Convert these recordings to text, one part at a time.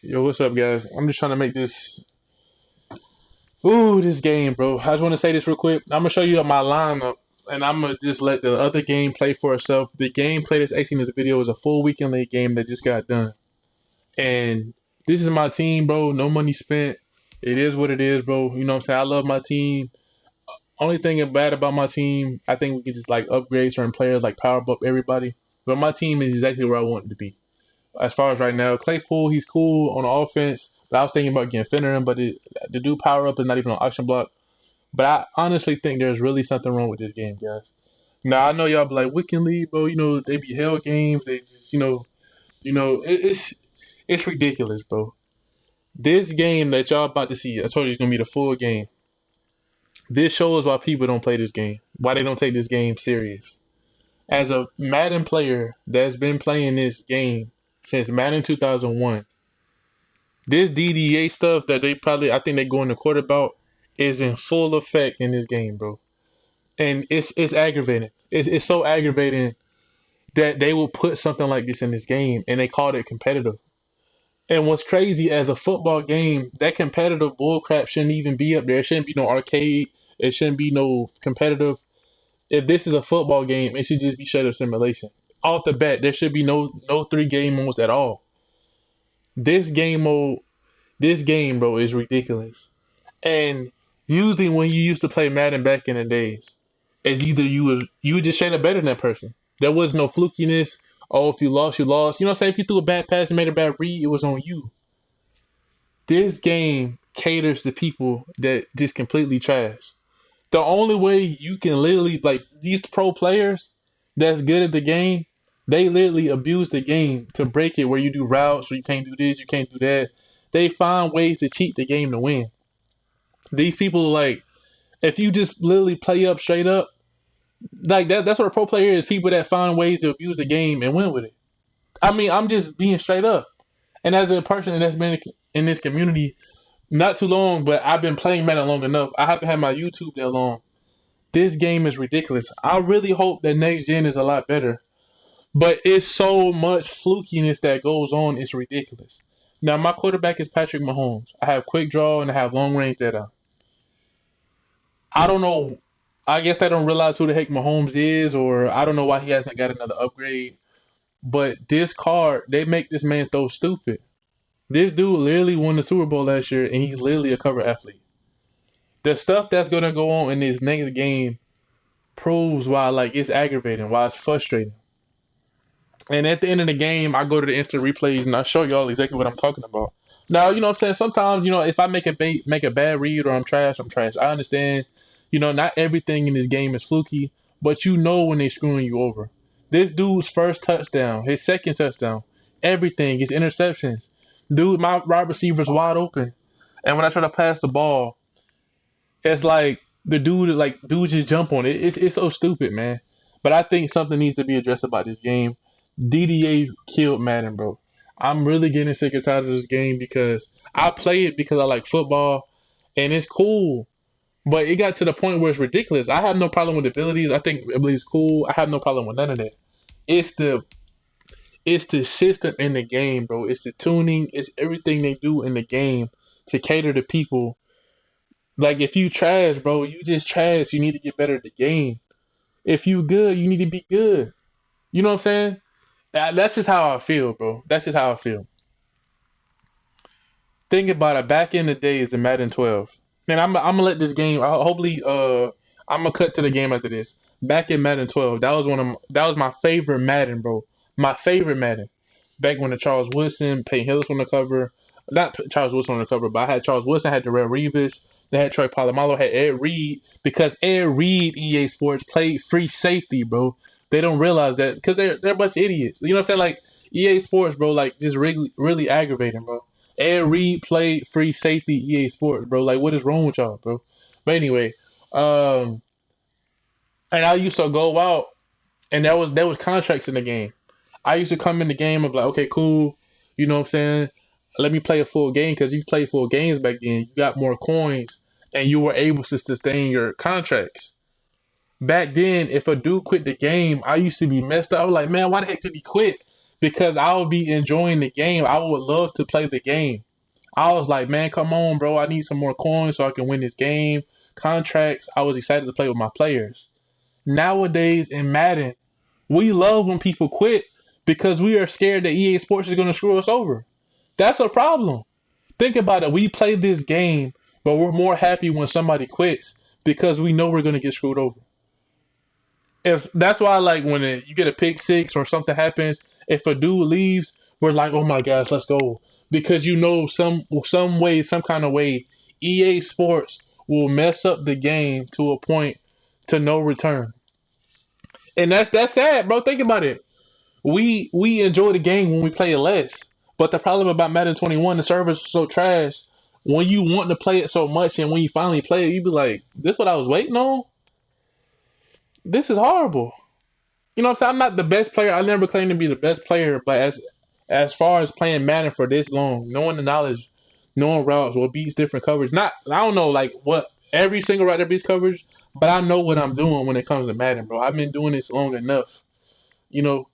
Yo, what's up, guys? I'm just trying to make this game, bro. I just want to say this real quick. I'm gonna show you my lineup, and I'm gonna just let the other game play for itself. The gameplay that's actually in this video is a full weekend league game that just got done, and this is my team, bro. No money spent. It is what it is, bro. You know what I'm saying? I love my team. Only thing bad about my team, I think we can just like upgrade certain players, like power up everybody. But my team is exactly where I want it to be. As far as right now, Claypool, he's cool on offense. But I was thinking about getting Finneran, but the dude power up is not even on auction block. But I honestly think there's really something wrong with this game, guys. Now I know y'all be like, Weekend League, bro. You know they be hell games. They just, it's ridiculous, bro. This game that y'all about to see, I told you it's gonna be the full game. This shows why people don't play this game. Why they don't take this game serious. As a Madden player that's been playing this game since Madden 2001, this DDA stuff that I think they go in the court about is in full effect in this game, bro. And it's aggravating. It's so aggravating that they will put something like this in this game and they called it competitive. And what's crazy, as a football game, that competitive bullcrap shouldn't even be up there. It shouldn't be no arcade. It shouldn't be no competitive. If this is a football game, it should just be straight up simulation. Off the bat, there should be no three game modes at all. This game mode, this game, bro, is ridiculous. And usually when you used to play Madden back in the days, it's either you were just straight up better than that person. There was no flukiness. Oh, if you lost, you lost. You know what I'm saying? If you threw a bad pass and made a bad read, it was on you. This game caters to people that just completely trash. The only way you can literally, like, these pro players that's good at the game, they literally abuse the game to break it, where you do routes, or you can't do this, you can't do that. They find ways to cheat the game to win. These people, like, if you just literally play up straight up, like that's what a pro player is. People that find ways to abuse the game and win with it. I mean, I'm just being straight up. And as a person that's been in this community not too long, but I've been playing Madden long enough. I haven't had my YouTube that long. This game is ridiculous. I really hope that next gen is a lot better. But it's so much flukiness that goes on, it's ridiculous. Now, my quarterback is Patrick Mahomes. I have quick draw and I have long range data. I don't know. I guess they don't realize who the heck Mahomes is, or I don't know why he hasn't got another upgrade. But this card, they make this man throw stupid. This dude literally won the Super Bowl last year, and he's literally a cover athlete. The stuff that's gonna go on in this next game proves why, like, it's aggravating, why it's frustrating. And at the end of the game, I go to the instant replays and I show y'all exactly what I'm talking about. Now, you know what I'm saying? Sometimes, if I make a bad read or I'm trash, I'm trash. I understand. Not everything in this game is fluky, but you know when they're screwing you over. This dude's first touchdown, his second touchdown, everything, his interceptions. Dude, my wide receiver's wide open. And when I try to pass the ball, it's like the dude just jump on it. It's so stupid, man. But I think something needs to be addressed about this game. DDA killed Madden, bro. I'm really getting sick and tired of this game because I play it because I like football and it's cool. But it got to the point where it's ridiculous. I have no problem with abilities. I think abilities cool. I have no problem with none of that. It's the system in the game, bro. It's the tuning. It's everything they do in the game to cater to people. Like, if you trash, bro, you just trash. You need to get better at the game. If you good, you need to be good. You know what I'm saying? That's just how I feel, bro. That's just how I feel. Think about it. Back in the days in Madden 12. Man, I'm gonna let this game. Hopefully, I'm gonna cut to the game after this. Back in Madden 12, that was my favorite Madden, bro. My favorite Madden. Back when the Charles Woodson, Peyton Hillis on the cover. Not Charles Woodson on the cover, but I had Charles Woodson, I had Darrell Revis, they had Troy Polamalu, had Ed Reed, because Ed Reed, EA Sports, played free safety, bro. They don't realize that because they're a bunch of idiots. You know what I'm saying? Like, EA Sports, bro, like, just really aggravating, bro. Ed Reed played free safety EA Sports, bro. Like, what is wrong with y'all, bro? But anyway, and I used to go out, and there was contracts in the game. I used to come in the game and be like, okay, cool. You know what I'm saying? Let me play a full game, because you played full games back then. You got more coins, and you were able to sustain your contracts. Back then, if a dude quit the game, I used to be messed up. I was like, man, why the heck did he quit? because I would be enjoying the game. I would love to play the game. I was like, man, come on, bro. I need some more coins so I can win this game. Contracts. I was excited to play with my players. Nowadays in Madden, we love when people quit because we are scared that EA Sports is going to screw us over. That's a problem. Think about it. We play this game, but we're more happy when somebody quits because we know we're going to get screwed over. If that's why, like when you get a pick six or something happens, if a dude leaves, we're like, oh my gosh, let's go, because you know some way, some kind of way, EA Sports will mess up the game to a point to no return, and that's sad, bro. Think about it. We enjoy the game when we play it less, but the problem about Madden 21, the servers are so trash. When you want to play it so much, and when you finally play it, you be like, this is what I was waiting on. This is horrible. You know what I'm saying? I'm not the best player. I never claimed to be the best player, but as far as playing Madden for this long, knowing the knowledge, knowing routes, what beats different coverage. Not I don't know like what every single route that beats coverage, but I know what I'm doing when it comes to Madden, bro. I've been doing this long enough, you know.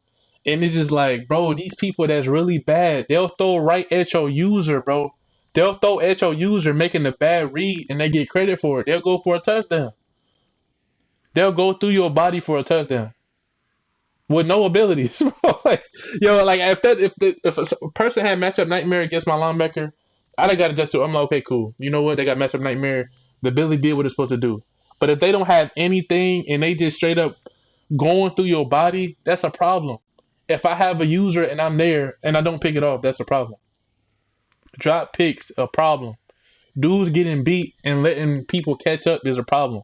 And it's just like, bro, these people that's really bad, they'll throw right at your user, bro. They'll throw at your user making a bad read, and they get credit for it. They'll go for a touchdown. They'll go through your body for a touchdown with no abilities, bro. Like, yo, like if a person had matchup nightmare against my linebacker, I'd have got adjusted. I'm like, okay, cool. You know what? They got matchup nightmare. The ability did what it's supposed to do. But if they don't have anything and they just straight up going through your body, that's a problem. If I have a user and I'm there and I don't pick it off, that's a problem. Drop picks, a problem. Dudes getting beat and letting people catch up is a problem.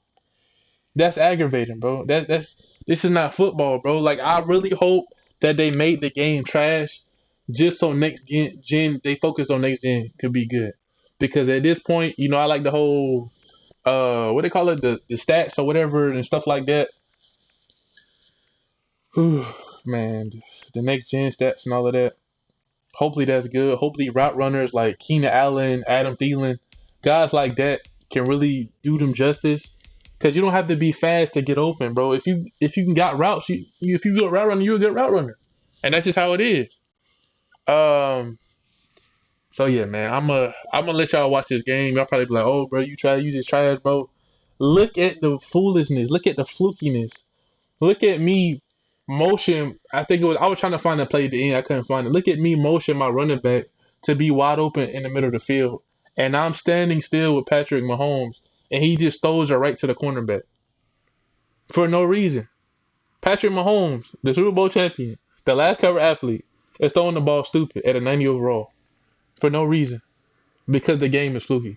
That's aggravating, bro. This is not football, bro. Like, I really hope that they made the game trash just so next gen they focus on next gen could be good. Because at this point, you know, I like the whole what they call it, the stats or whatever and stuff like that. Whew, man, the next gen stats and all of that. Hopefully that's good. Hopefully route runners like Keenan Allen, Adam Thielen, guys like that can really do them justice. Because you don't have to be fast to get open, bro. If you can got routes, if you go route runner, you're a good route runner, and that's just how it is. So yeah, man, I'm gonna let y'all watch this game. Y'all probably be like, oh, bro, you just trash, bro. Look at the foolishness. Look at the flukiness. Look at me motion. I was trying to find a play at the end. I couldn't find it. Look at me motion my running back to be wide open in the middle of the field, and I'm standing still with Patrick Mahomes. And he just throws her right to the cornerback for no reason. Patrick Mahomes, the Super Bowl champion, the last cover athlete, is throwing the ball stupid at a 90 overall for no reason because the game is fluky.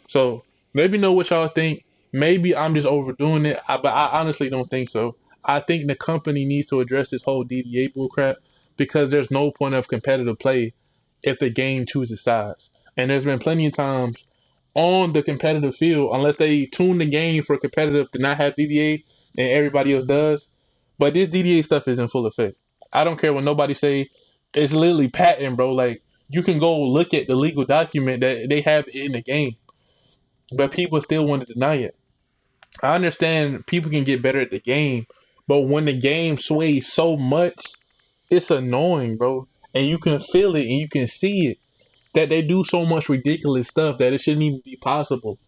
So maybe know what y'all think. Maybe I'm just overdoing it, but I honestly don't think so. I think the company needs to address this whole DDA bullcrap because there's no point of competitive play if the game chooses sides. And there's been plenty of times on the competitive field, unless they tune the game for competitive to not have DDA and everybody else does. But this DDA stuff is in full effect. I don't care what nobody say. It's literally patent, bro. Like, you can go look at the legal document that they have in the game. But people still want to deny it. I understand people can get better at the game, but when the game sways so much, it's annoying, bro. And you can feel it and you can see it. That they do so much ridiculous stuff that it shouldn't even be possible.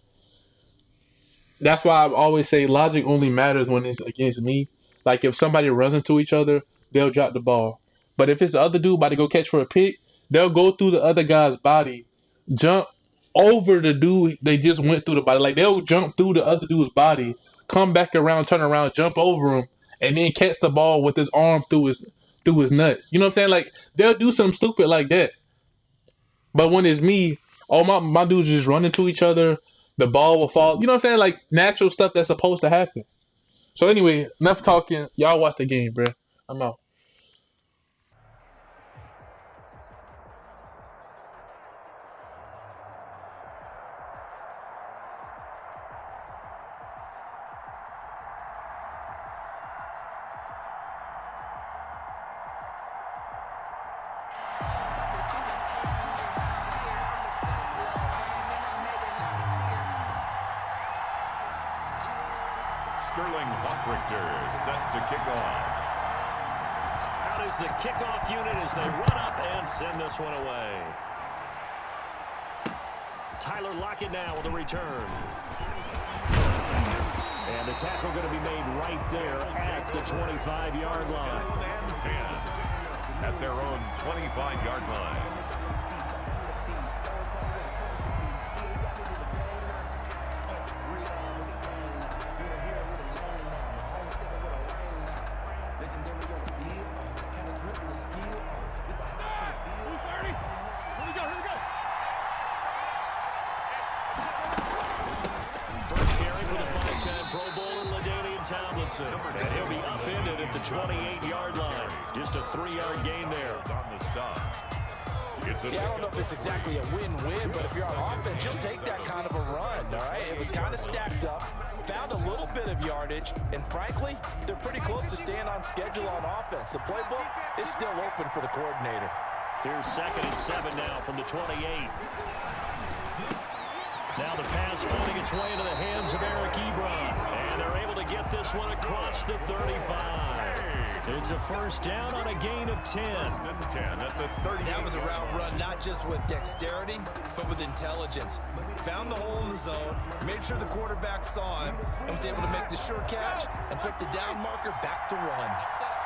That's why I always say logic only matters when it's against me. Like if somebody runs into each other, they'll drop the ball. But if it's the other dude about to go catch for a pick, they'll go through the other guy's body, jump over the dude they just went through the body. Like they'll jump through the other dude's body, come back around, turn around, jump over him, and then catch the ball with his arm through his nuts. You know what I'm saying? Like they'll do something stupid like that. But when it's me, my dudes just run into each other, the ball will fall. You know what I'm saying? Like natural stuff that's supposed to happen. So anyway, enough talking. Y'all watch the game, bro. I'm out. Sterling Hawk Richter set to kick off. is the kickoff unit as they run up and send this one away. Tyler Lockett now with a return. And the tackle going to be made right there at the 25-yard line. And 10 at their own 25-yard line. And he'll be upended at the 28-yard line. Just a 3-yard gain there. On the stop. Yeah, I don't know if it's exactly a win-win, but if you're on offense, you'll take that kind of a run, all right? It was kind of stacked up, found a little bit of yardage, and frankly, they're pretty close to staying on schedule on offense. The playbook is still open for the coordinator. Here's 2nd and 7 now from the 28. Now the pass finding its way into the hands of Eric Ebron. And they're able to get this one across the 35. It's a first down on a gain of 10. At the 38. That was a route run not just with dexterity, but with intelligence. Found the hole in the zone, made sure the quarterback saw him, and was able to make the sure catch and flip the down marker back to run.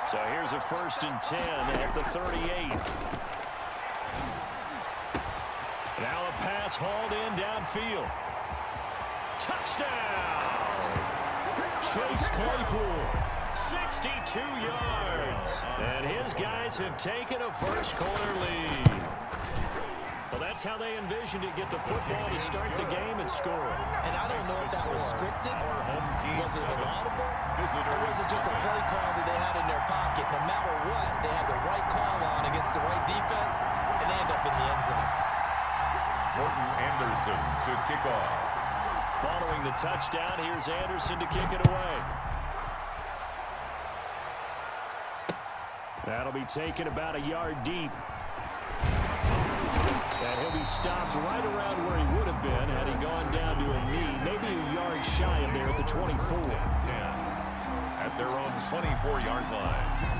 So here's a 1st and 10 at the 38. Now a pass hauled in downfield. Touchdown! Chase Claypool, 62 yards. And his guys have taken a first-quarter lead. Well, that's how they envisioned it, get the football to start the game and score. And I don't know if that was scripted, was it an audible, or was it just a play call that they had in their pocket? No matter what, they had the right call on against the right defense, and they end up in the end zone. Morton Anderson to kick off. Following the touchdown, here's Anderson to kick it away. That'll be taken about a yard deep. And he'll be stopped right around where he would have been had he gone down to a knee, maybe a yard shy of there at the 24. 10 at their own 24-yard line.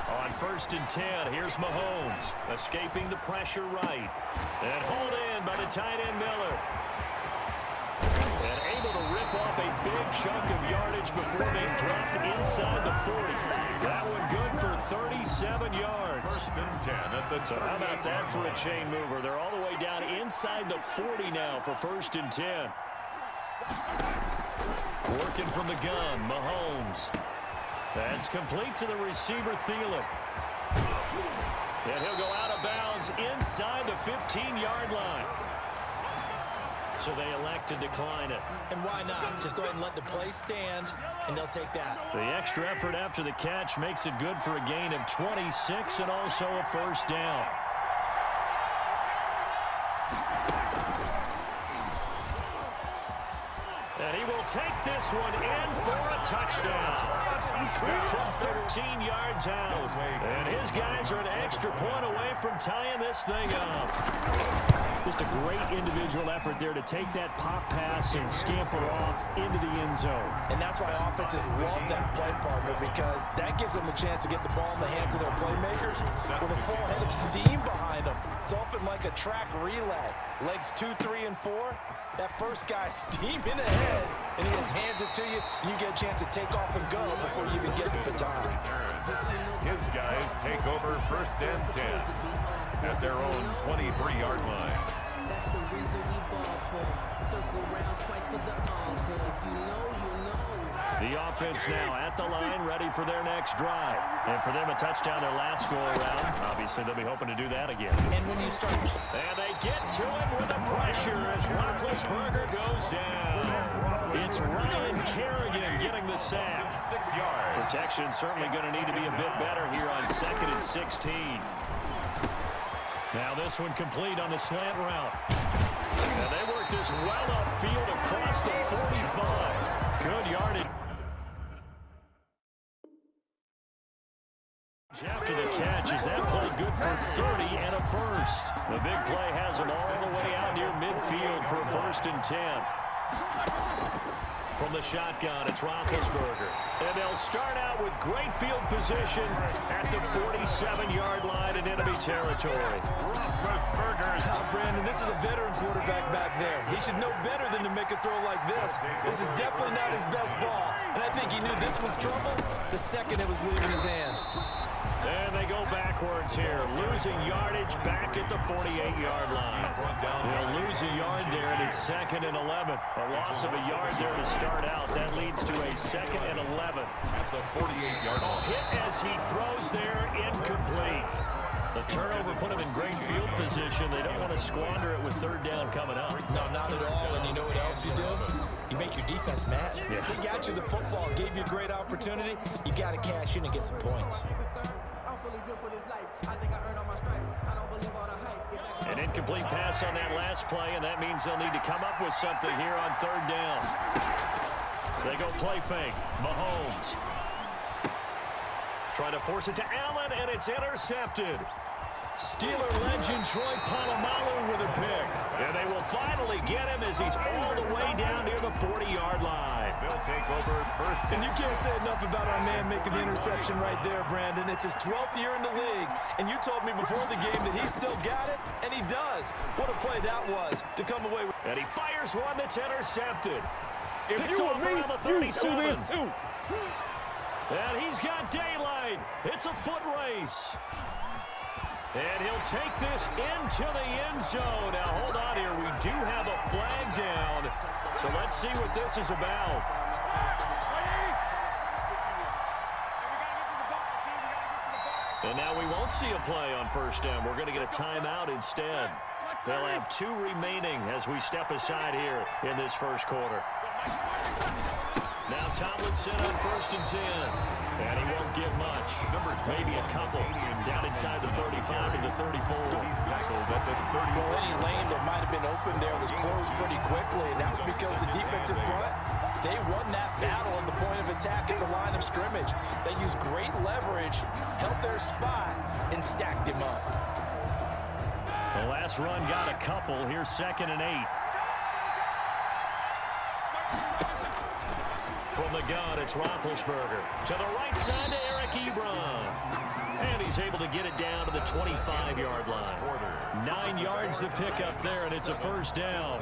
On 1st and 10, here's Mahomes, escaping the pressure right. And hauled in by the tight end Miller. And able to rip off a big chunk of yardage before being dropped inside the 40. That one good for 37 yards. 1st and 10 at the 28. So how about that for a chain mover? They're all the way down inside the 40 now for 1st and 10. Working from the gun, Mahomes. That's complete to the receiver, Thielen. And he'll go out of bounds inside the 15-yard line. So they elect to decline it. And why not? Just go ahead and let the play stand, and they'll take that. The extra effort after the catch makes it good for a gain of 26 and also a first down. And he will take this one in for a touchdown. From 13 yards out. And his guys are an extra point away from tying this thing up. Just a great individual effort there to take that pop pass and scamper off into the end zone. And that's why offenses love that play partner, because that gives them a chance to get the ball in the hands of their playmakers with a full head of steam behind them. It's often like a track relay. Legs 2, 3, and 4. That first guy steaming ahead, and he just hands it to you, and you get a chance to take off and go before you even get the baton. His guys take over 1st and 10 at their own 23-yard line. That's the reason we ball for. Circle round twice for the encore. If you know, you know. The offense now at the line, ready for their next drive. And for them, a touchdown their last go-around. Obviously, they'll be hoping to do that again. And when you start... And they get to it with the pressure as Roethlisberger goes down. It's Ryan Kerrigan getting the sack. 6 yards. Protection certainly going to need to be a bit better here on 2nd and 16. Now this one complete on the slant route. And they work this well upfield across the 45. Good yardage. after the catch. Is that play good for 30 and a first? The big play has him all the way out near midfield for a 1st and 10. From the shotgun, it's Roethlisberger. And they'll start out with great field position at the 47-yard line in enemy territory. Roethlisberger's. Now, Brandon, this is a veteran quarterback back there. He should know better than to make a throw like this. This is definitely not his best ball. And I think he knew this was trouble the second it was leaving his hand. And they go backwards here, losing yardage back at the 48-yard line. They'll lose a yard there, and it's 2nd and 11. A loss of a yard there to start out. That leads to a 2nd and 11. At the 48-yard line. Hit as he throws there, incomplete. The turnover put him in great field position. They don't want to squander it with 3rd down coming up. No, not at all. And you know what else you do? You make your defense mad. Yeah. He got you the football, gave you a great opportunity. You got to cash in and get some points. An incomplete pass on that last play, and that means they'll need to come up with something here on 3rd down. They go play fake. Mahomes. Trying to force it to Allen, and it's intercepted. Steeler legend Troy Polamalu with a pick. And they will finally get him as he's all the way down near the 40-yard line. They'll take over 1st. And you can't say enough about our man making the interception right there, Brandon. It's his 12th year in the league, and you told me before the game that he still got it, and he does. What a play that was to come away with. And he fires one that's intercepted. If Picked you off were me, around the you do 37. this too. And he's got daylight. It's a foot race. And he'll take this into the end zone. Now, hold on here. We do have a flag down. So let's see what this is about. And now we won't see a play on 1st down. We're going to get a timeout instead. They'll have 2 remaining as we step aside here in this 1st quarter. Now Tomlinson on 1st and 10. And he won't get much. Maybe a couple. Down inside the 35 to the 34. He's tackled at the 30. Well, any lane that might have been open there was closed pretty quickly, and that was because the defensive front, they won that battle at the point of attack at the line of scrimmage. They used great leverage, held their spot, and stacked him up. The last run got a couple. Here's 2nd and 8. From the gun, it's Roethlisberger. To the right side to Eric Ebron. And he's able to get it down to the 25-yard line. 9 yards to pick up there, and it's a 1st down.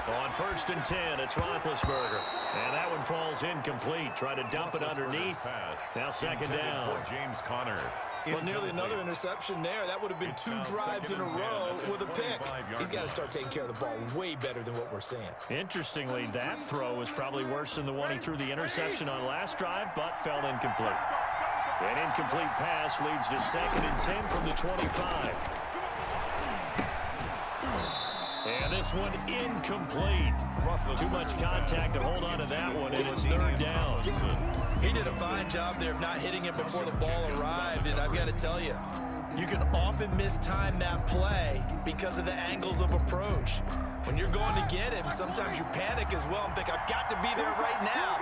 On 1st and 10, it's Roethlisberger. And that one falls incomplete. Try to dump it underneath. Now 2nd down. James Conner. Well, nearly another interception there. That would have been 2 drives in a row with a pick. He's got to start taking care of the ball way better than what we're seeing. Interestingly, that throw is probably worse than the one he threw the interception on last drive, but fell incomplete. An incomplete pass leads to 2nd and 10 from the 25. And this one incomplete. Too much contact to hold on to that one, and it's 3rd down. He did a fine job there of not hitting it before the ball arrived, and I've got to tell you, you can often mistime that play because of the angles of approach. When you're going to get him, sometimes you panic as well and think, I've got to be there right now.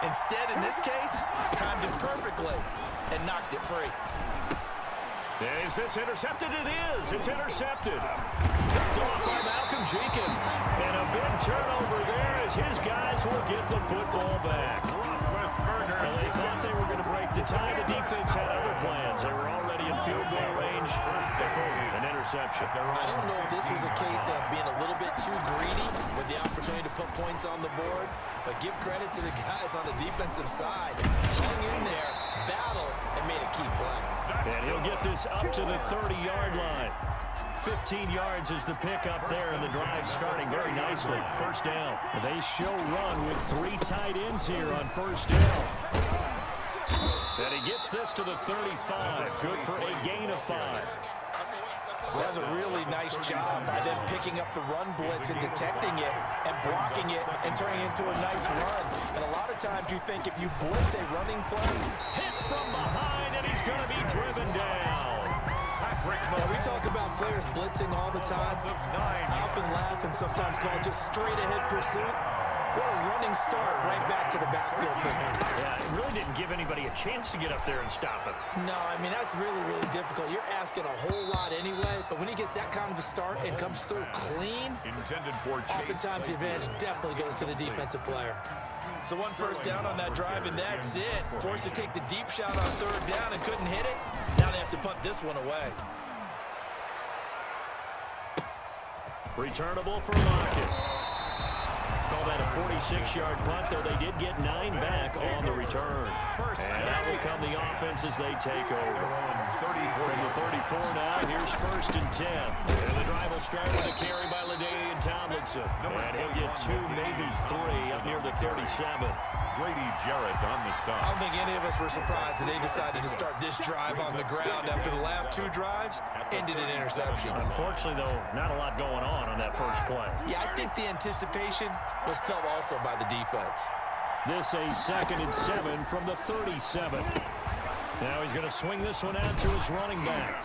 Instead, in this case, timed it perfectly and knocked it free. Is this intercepted? It is. It's intercepted. Picked off by Malcolm Jenkins. And a big turnover there as his guys will get the football back. And they thought they were going to break the tie. The defense had other plans. They were already in field goal range. An interception. I don't know if this was a case of being a little bit too greedy with the opportunity to put points on the board, but give credit to the guys on the defensive side. Hung in there, battled, and made a key play. And he'll get this up to the 30-yard line. 15 yards is the pickup there, and the drive starting very nicely. 1st down. They show run with 3 tight ends here on 1st down. And he gets this to the 35. Good for a gain of 5. Well, that's a really nice job by them picking up the run blitz and detecting it and blocking it and turning it into a nice run. And a lot of times you think if you blitz a running play, hit from behind, and he's going to be driven down. Now, we talk about players blitzing all the time. I often laugh and sometimes call it just straight-ahead pursuit. What a running start right back to the backfield for him. Yeah, it really didn't give anybody a chance to get up there and stop him. No, I mean, that's really, really difficult. You're asking a whole lot anyway, but when he gets that kind of a start and comes through clean, oftentimes the advantage definitely goes to the defensive player. So 1 first down on that drive, and that's it. Forced to take the deep shot on 3rd down and couldn't hit it. Now they have to punt this one away. Returnable for Lockett. Call that a 46-yard punt, though they did get 9 back on the return. And out will come the offense as they take over. From the 34 now, here's 1st and 10. And the drive will start with a carry by LaDainian Tomlinson. And he'll get 2, maybe 3 up near the 37. Grady Jarrett on the stop. I don't think any of us were surprised that they decided to start this drive on the ground after the last 2 drives ended in interceptions. Unfortunately, though, not a lot going on that first play. Yeah, I think the anticipation was felt also by the defense. This a 2nd and 7 from the 37. Now he's going to swing this one out to his running back.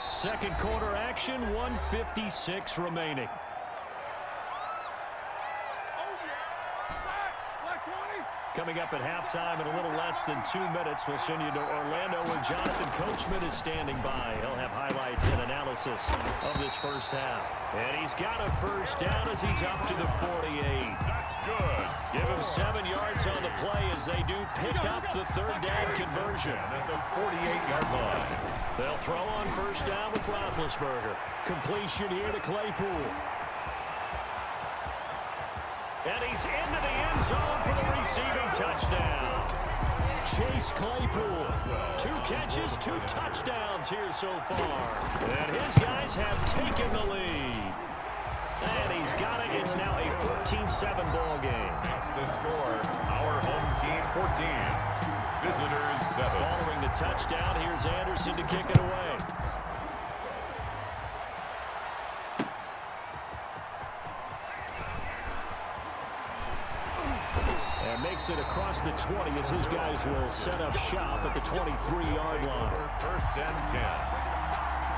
Second quarter action, 1:56 remaining. Coming up at halftime in a little less than 2 minutes, we'll send you to Orlando where Jonathan Coachman is standing by. He'll have highlights and analysis of this first half. And he's got a first down as he's up to the 48. That's good. Give him 7 yards on the play as they do pick up the 3rd down conversion. At the 48-yard line. They'll throw on first down with Roethlisberger. Completion here to Claypool. And he's into the end zone for the receiving touchdown. Chase Claypool. 2 catches, 2 touchdowns here so far. And his guys have taken the lead. And he's got it. It's now a 14-7 ball game. Makes the score. Our home team 14. Visitors 7. Following the touchdown, here's Anderson to kick it away. Makes it across the 20 as his guys will set up shop at the 23-yard line. 1st and 10.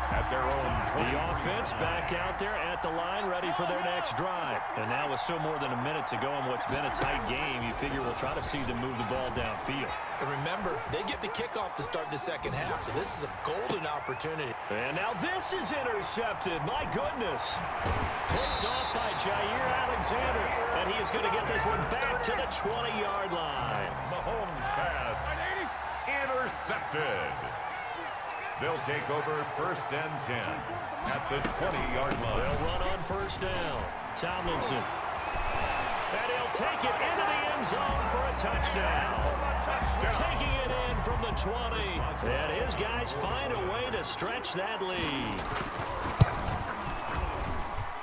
At their own 20. The offense back out there at the line, ready for their next drive. And now with still more than a minute to go in what's been a tight game, you figure we'll try to see them move the ball downfield. And remember, they get the kickoff to start the second half, so this is a golden opportunity. And now this is intercepted. My goodness. Picked off by Jair Alexander. And he is going to get this one back to the 20-yard line. Mahomes pass. Intercepted. They'll take over 1st and 10 at the 20-yard line. They'll run on first down. Tomlinson. And he'll take it into the end zone for a touchdown. Taking it in from the 20. And his guys find a way to stretch that lead.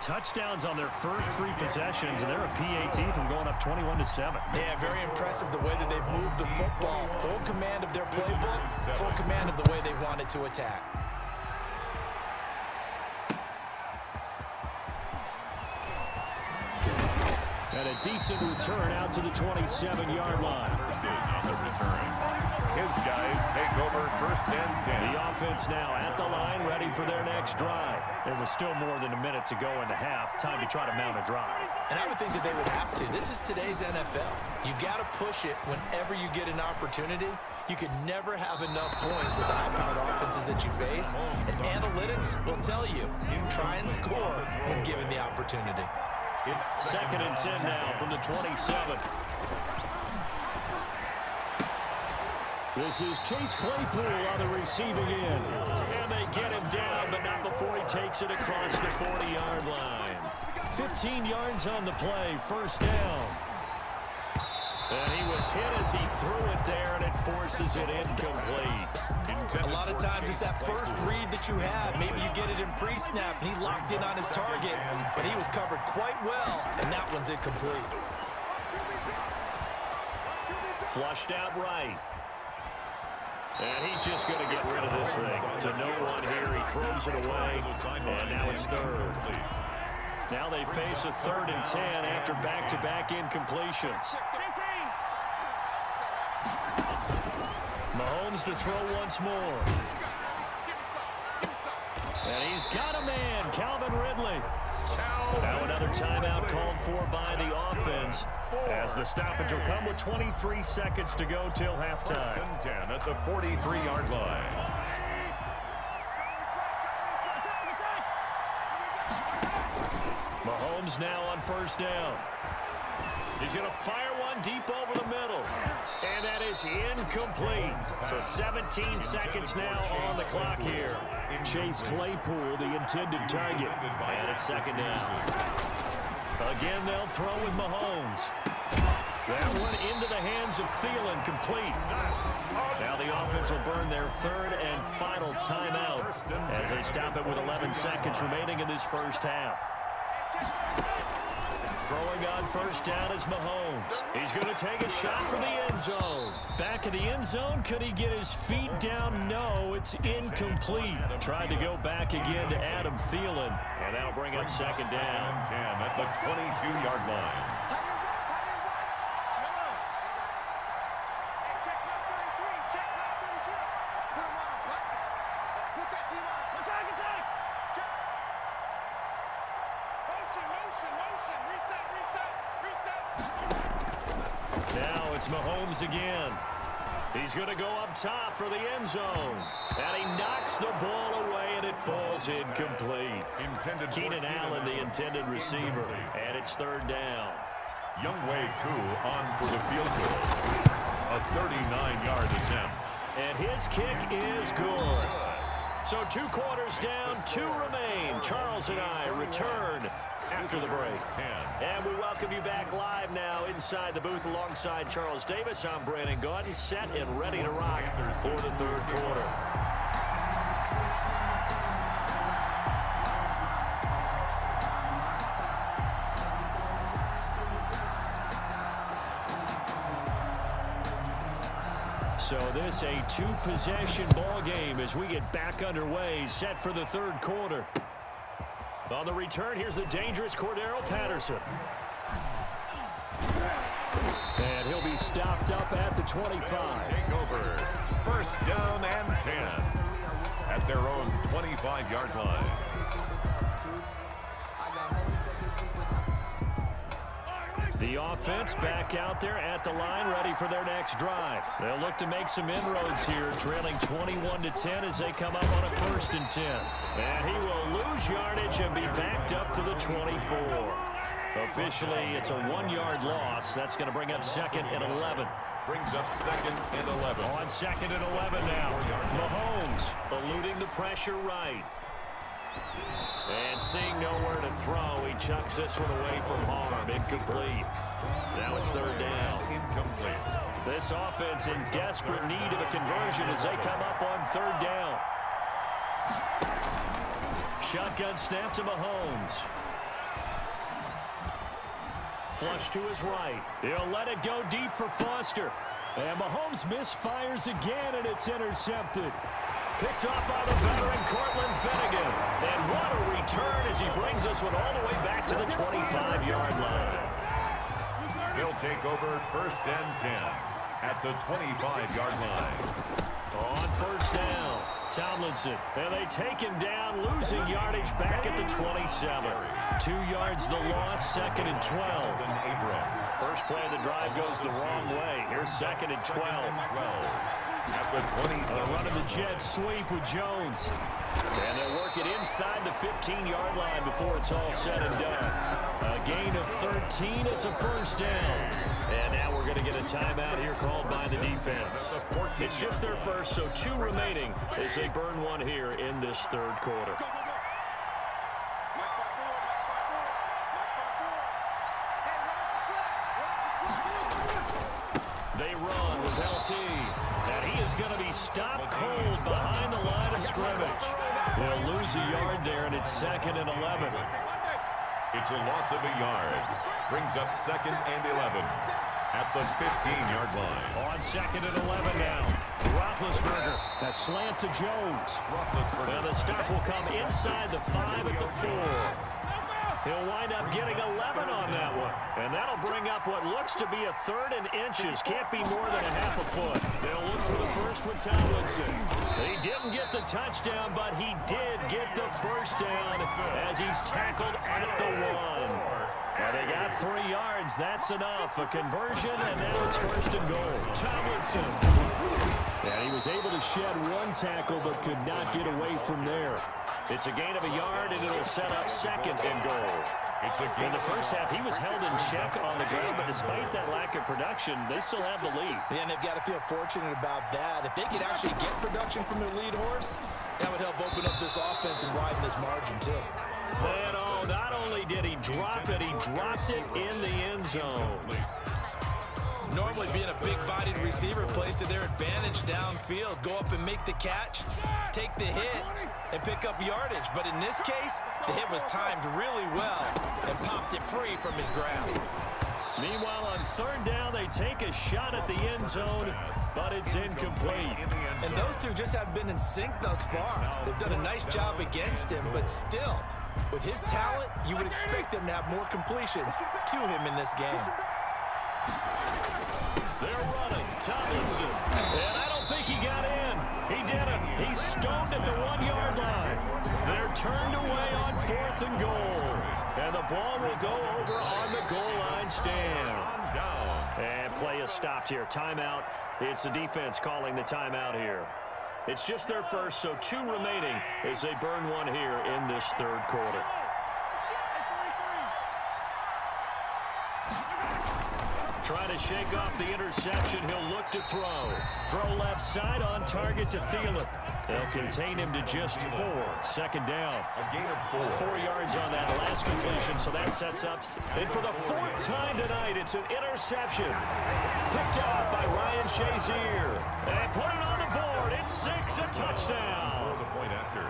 Touchdowns on their first 3 possessions, and they're a PAT from going up 21-7. Yeah, very impressive the way that they've moved the football. Full command of their playbook, full command of the way they wanted to attack. And a decent return out to the 27-yard line. On the return. His guys take over 1st and 10. The offense now at the line, ready for their next drive. There was still more than a minute to go in the half. Time to try to mount a drive. And I would think that they would have to. This is today's NFL. You got to push it whenever you get an opportunity. You could never have enough points with the high-powered offenses that you face. And analytics will tell you, try and score when given the opportunity. It's 2nd and 10 now from the 27. This is Chase Claypool on the receiving end. And they get him down, but not before he takes it across the 40-yard line. 15 yards on the play, first down. And he was hit as he threw it there, and it forces it incomplete. A lot of times it's that first read that you have. Maybe you get it in pre-snap, and he locked in on his target, but he was covered quite well, and that one's incomplete. Flushed out right. And he's just going to get rid of this thing. To no one here, he throws it away, and now it's 3rd. Now they face a 3rd and 10 after back-to-back incompletions. Mahomes to throw once more. And he's got a man, Calvin Ridley. Now another timeout called for by the offense, as the stoppage will come with 23 seconds to go till halftime. 10 at the 43-yard line. Mahomes now on first down. He's going to fire one deep over the middle. And that is incomplete. So 17 seconds now on the clock here. Chase Claypool, the intended target. And it's second down. Again, they'll throw with Mahomes. That one into the hands of Thielen, complete. Now the offense will burn their third and final timeout as they stop it with 11 seconds remaining in this first half. Throwing on first down is Mahomes. He's going to take a shot for the end zone. Back in the end zone, could he get his feet down? No, it's incomplete. Tried to go back again to Adam Thielen, and that'll bring up second down. 10 at the 22-yard line. Now it's Mahomes again. He's going to go up top for the end zone. And he knocks the ball away, and it falls incomplete. Keenan Allen, the intended receiver. And it's third down. Younghoe Koo on for the field goal. A 39-yard attempt. And his kick is good. So 2 quarters down, 2 remain. Charles and I return after the break. And we welcome you back live now inside the booth alongside Charles Davis. I'm Brandon Gaudin, set and ready to rock for the third quarter. So this a 2-possession ball game as we get back underway, set for the third quarter. On the return, here's the dangerous Cordero Patterson. And he'll be stopped up at the 25. Take over. First down and 10 at their own 25-yard line. The offense back out there at the line, ready for their next drive. They'll look to make some inroads here, trailing 21-10 as they come up on a 1st and 10. And he will lose yardage and be backed up to the 24. Officially, it's a 1-yard loss. That's going to bring up 2nd and 11. Brings up 2nd and 11. On 2nd and 11 now. Mahomes eluding the pressure right. And seeing nowhere to throw, he chucks this one away from harm. Incomplete. Now it's third down. Incomplete. This offense in desperate need of a conversion as they come up on third down. Shotgun snap to Mahomes. Flush to his right. He'll let it go deep for Foster. And Mahomes misfires again, and it's intercepted. Picked off by the veteran Cortland Finnegan. And what a return as he brings this one all the way back to the 25-yard line. He'll take over 1st and 10 at the 25-yard line. On first down, Tomlinson. And they take him down, losing yardage back at the 27. 2 yards the loss, 2nd and 12. First play of the drive goes the wrong way. Here's 2nd and 12. At the 27. Run of the jet sweep with Jones. And they'll work it inside the 15-yard line before it's all said and done. A gain of 13, it's a first down. And now we're going to get a timeout here called by the defense. It's just their first, so 2 remaining as they burn one here in this third quarter. They run with LT. And he is going to be stopped cold behind the line of scrimmage. They'll lose a yard there, and it's 2nd and 11. It's a loss of a yard. Brings up 2nd and 11 at the 15-yard line. On 2nd and 11 now. Roethlisberger, a slant to Jones. And the stop will come inside the 5 at the 4. He'll wind up getting 11 on that one. And that'll bring up what looks to be a 3rd and inches. Can't be more than a half a foot. They'll look for the first with Tomlinson. He didn't get the touchdown, but he did get the first down. as he's tackled at the 1. Now they got 3 yards. That's enough. A conversion, and now it's 1st and goal. Tomlinson. And he was able to shed 1 tackle, but could not get away from there. It's a gain of a yard, and it'll set up 2nd and goal. In the first half, he was held in check on the ground, but despite that lack of production, they still have the lead. Yeah, and they've got to feel fortunate about that. If they could actually get production from their lead horse, that would help open up this offense and widen this margin, too. And not only did he drop it, he dropped it in the end zone. Normally being a big-bodied receiver plays to their advantage downfield. Go up and make the catch, take the hit, and pick up yardage. But in this case, the hit was timed really well and popped it free from his grasp. Meanwhile, on 3rd down, they take a shot at the end zone, but it's incomplete. And those two just haven't been in sync thus far. They've done a nice job against him, but still, with his talent, you would expect them to have more completions to him in this game. They're running. Tomlinson. And I don't think he got in. He didn't. He's stoned at the 1-yard line. They're turned away on 4th and goal. And the ball will go over on the goal line stand. And play is stopped here. Timeout. It's the defense calling the timeout here. It's just their first, so 2 remaining as they burn 1 here in this 3rd quarter. Trying to shake off the interception. He'll look to throw. Throw left side on target to Thielen. They'll contain him to just 4. 2nd down. A gain of 4. 4 yards on that last completion, so that sets up. And for the 4th time tonight, it's an interception. Picked out by Ryan Shazier. And put it on the board. It's 6, a touchdown. The point after.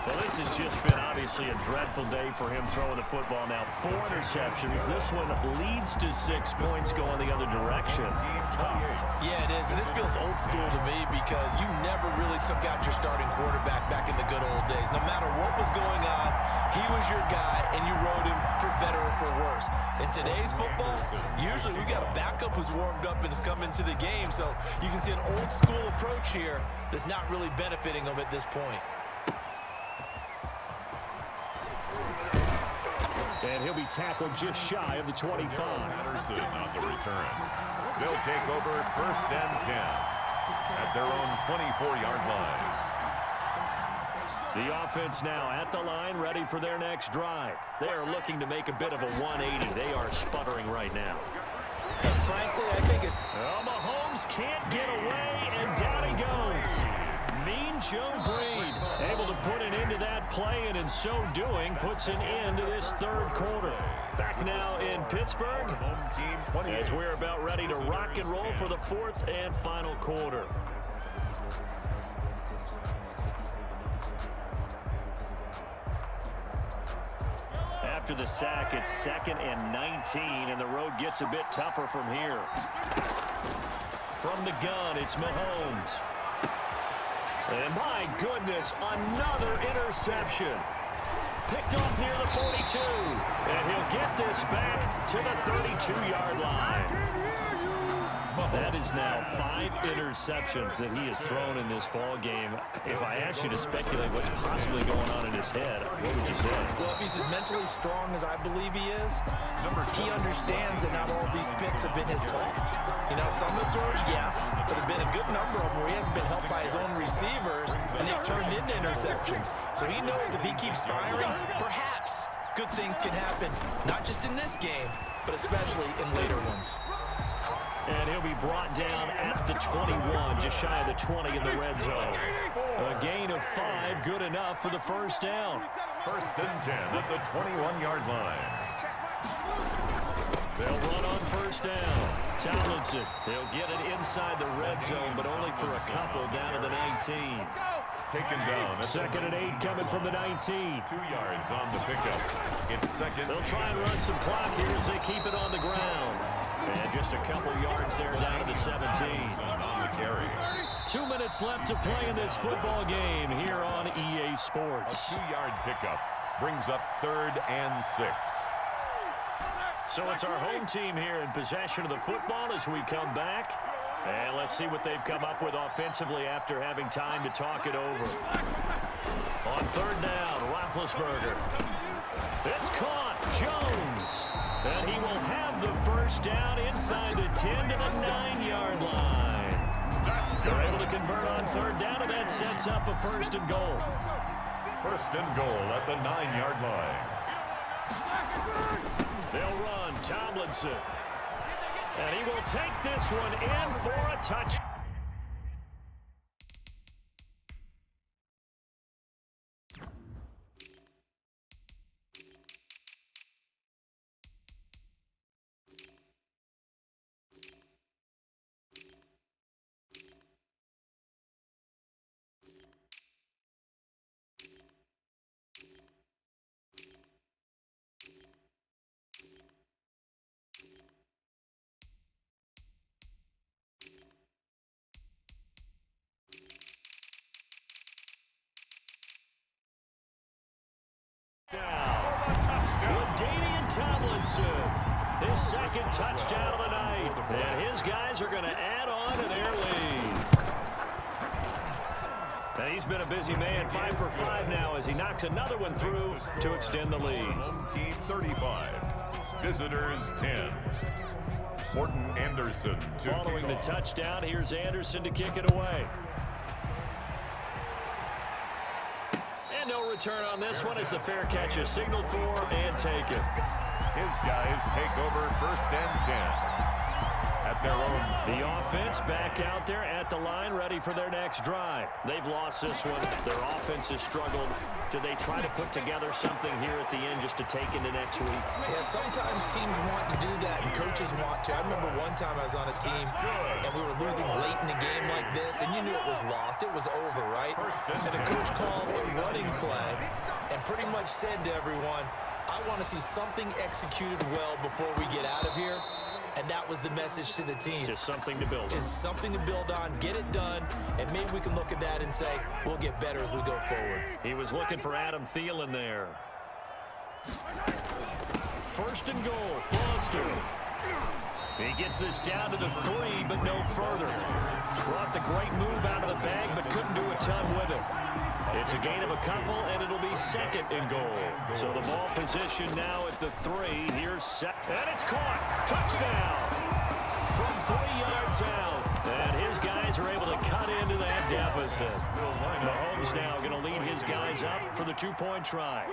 Well, this has just been obviously a dreadful day for him throwing the football. Now 4 interceptions. This one leads to 6 points going the other direction. Tough. Yeah, it is, and this feels old school to me because you never really took out your starting quarterback back in the good old days. No matter what was going on, he was your guy, and you rode him for better or for worse. In today's football, usually we got a backup who's warmed up and has come into the game, so you can see an old school approach here that's not really benefiting him at this point. And he'll be tackled just shy of the 25. Patterson on the return. They'll take over 1st and 10 at their own 24-yard line. The offense now at the line, ready for their next drive. They are looking to make a bit of a 180. They are sputtering right now. And frankly, I think it's... Well, Mahomes can't get away, and down he goes. Mean Joe Breed able to put an end to that play, and in so doing puts an end to this 3rd quarter. Back now in Pittsburgh as we're about ready to rock and roll for the 4th and final quarter. After the sack, it's 2nd and 19, and the road gets a bit tougher from here. From the gun, it's Mahomes. And my goodness, another interception. Picked off near the 42. And he'll get this back to the 32-yard line. That is now 5 interceptions that he has thrown in this ball game. If I asked you to speculate what's possibly going on in his head, what would you say? Well, if he's as mentally strong as I believe he is, he understands that not all these picks have been his fault. You know, some of the throws, yes, but there have been a good number of them where he hasn't been helped by his own receivers, and they've turned into interceptions. So he knows if he keeps firing, perhaps good things can happen, not just in this game, but especially in later ones. And he'll be brought down at the 21, just shy of the 20 in the red zone. A gain of 5, good enough for the 1st down. 1st and 10 at the 21-yard line. They'll run on 1st down. Tomlinson, they'll get it inside the red zone, but only for a couple down to the 19. Taken down. 2nd and 8 coming from the 19. 2 yards on the pickup. It's 2nd. They'll try and run some clock here as they keep it on the ground. And just a couple yards there down to the 17. On the carry. 2 minutes left to play in this football game here on EA Sports. A 2-yard pickup brings up 3rd and 6. So it's our home team here in possession of the football as we come back. And let's see what they've come up with offensively after having time to talk it over. On 3rd down, Roethlisberger. It's caught. Jones. And he will have the first down inside the 10 to the 9-yard line. They're able to convert on third down, and that sets up a first and goal. First and goal at the 9-yard line. They'll run Tomlinson. And he will take this one in for a touch. Tomlinson, his second touchdown of the night. And his guys are going to add on to their lead. And he's been a busy man, 5 for 5 now as he knocks another one through to extend the lead. Home team 35, visitors 10. Morton Anderson to following the touchdown, here's Anderson to kick it away. And no return on this one as the fair catch is signaled for and taken. His guys take over first and 10 at their own. The offense back out there at the line, ready for their next drive. They've lost this one. Their offense has struggled. Do they try to put together something here at the end just to take into next week? Yeah, sometimes teams want to do that and coaches want to. I remember one time I was on a team and we were losing late in a game like this, and you knew it was lost. It was over, right? And the coach called a running play and pretty much said to everyone, I want to see something executed well before we get out of here. And that was the message to the team. Just something to build on. Just something to build on, get it done, and maybe we can look at that and say, we'll get better as we go forward. He was looking for Adam Thielen there. First and goal, Foster. He gets this down to the 3, but no further. Brought the great move out of the bag, but couldn't do a ton with it. It's a gain of a couple, and it'll be second and goal. So the ball position now at the 3. Here's second, and it's caught. Touchdown from 3 yards out. And his guys are able to cut into that deficit. Mahomes now going to lead his guys up for the 2-point try.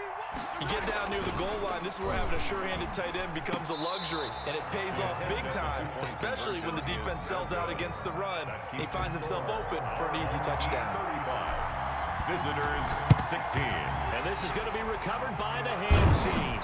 You get down near the goal line, this is where having a sure-handed tight end becomes a luxury, and it pays off big time, especially when the defense sells out against the run, and he finds himself open for an easy touchdown. Visitors 16. And this is going to be recovered by the hands team.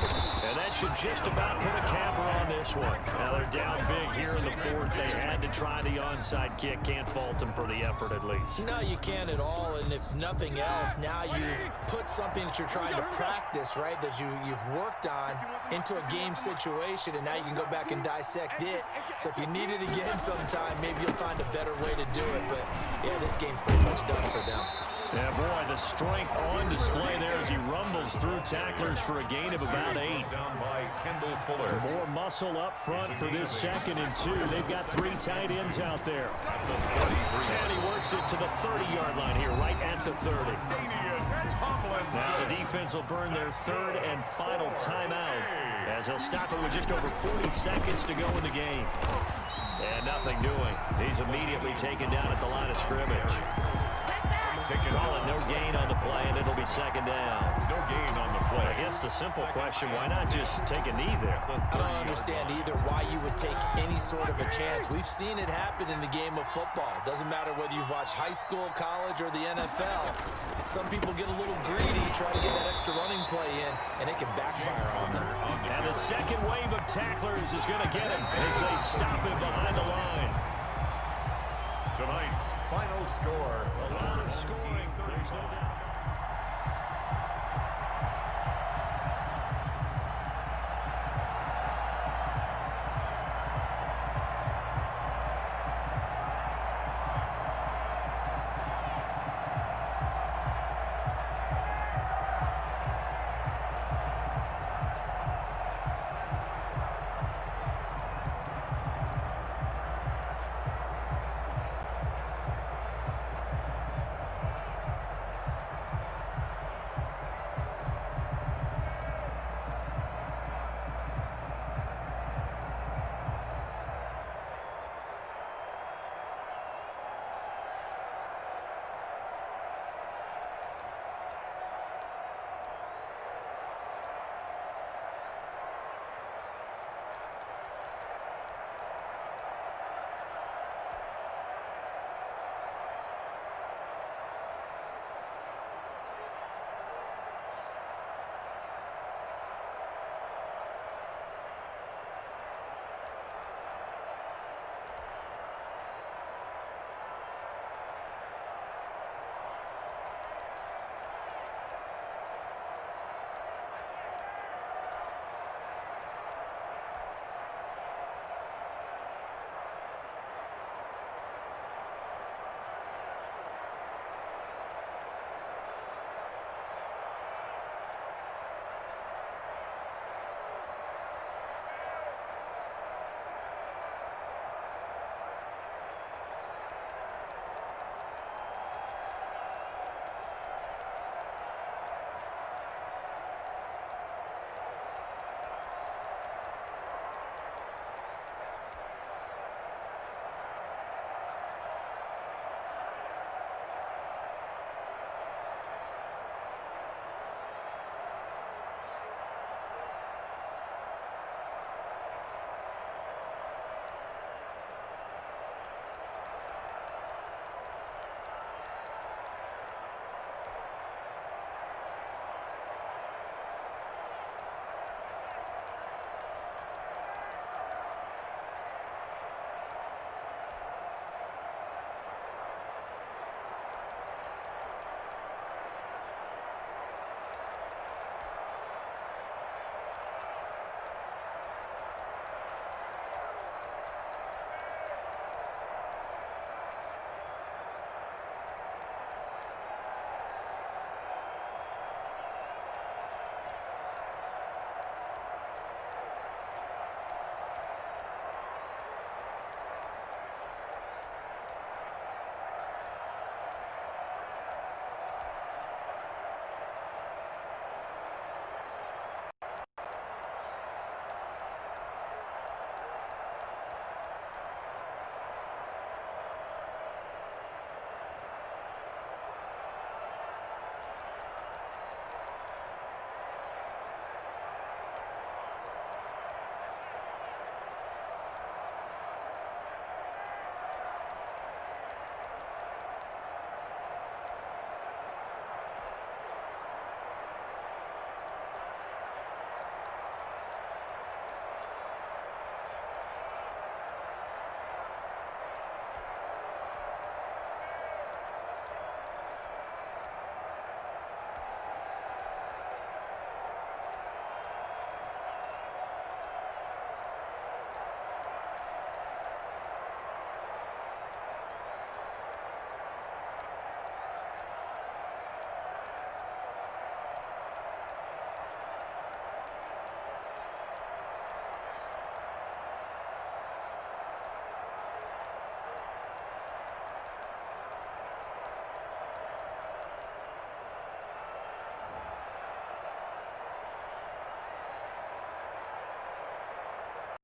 And that should just about put a capper on this one. Now they're down big here in the 4th. They had to try the onside kick. Can't fault them for the effort at least. No, you can't at all. And if nothing else, now you've put something that you're trying to practice, right, that you've worked on into a game situation, and now you can go back and dissect it. So if you need it again sometime, maybe you'll find a better way to do it. But, yeah, this game's pretty much done for them. Yeah, boy, the strength on display there as he rumbles through tacklers for a gain of about 8. Down by Kendall Fuller. More muscle up front for this 2nd and 2. They've got 3 tight ends out there. And he works it to the 30-yard line here, right at the 30. Now the defense will burn their 3rd and final timeout as he'll stop it with just over 40 seconds to go in the game. And nothing doing. He's immediately taken down at the line of scrimmage. Call it no gain on the play, and it'll be 2nd down. No gain on the play. I guess the simple question, why not just take a knee there? I don't understand either why you would take any sort of a chance. We've seen it happen in the game of football. Doesn't matter whether you've watched high school, college, or the NFL. Some people get a little greedy, try to get that extra running play in, and it can backfire on them. And the second wave of tacklers is going to get him as they stop him behind the line. Tonight's final score. A lot of scoring. There's no doubt.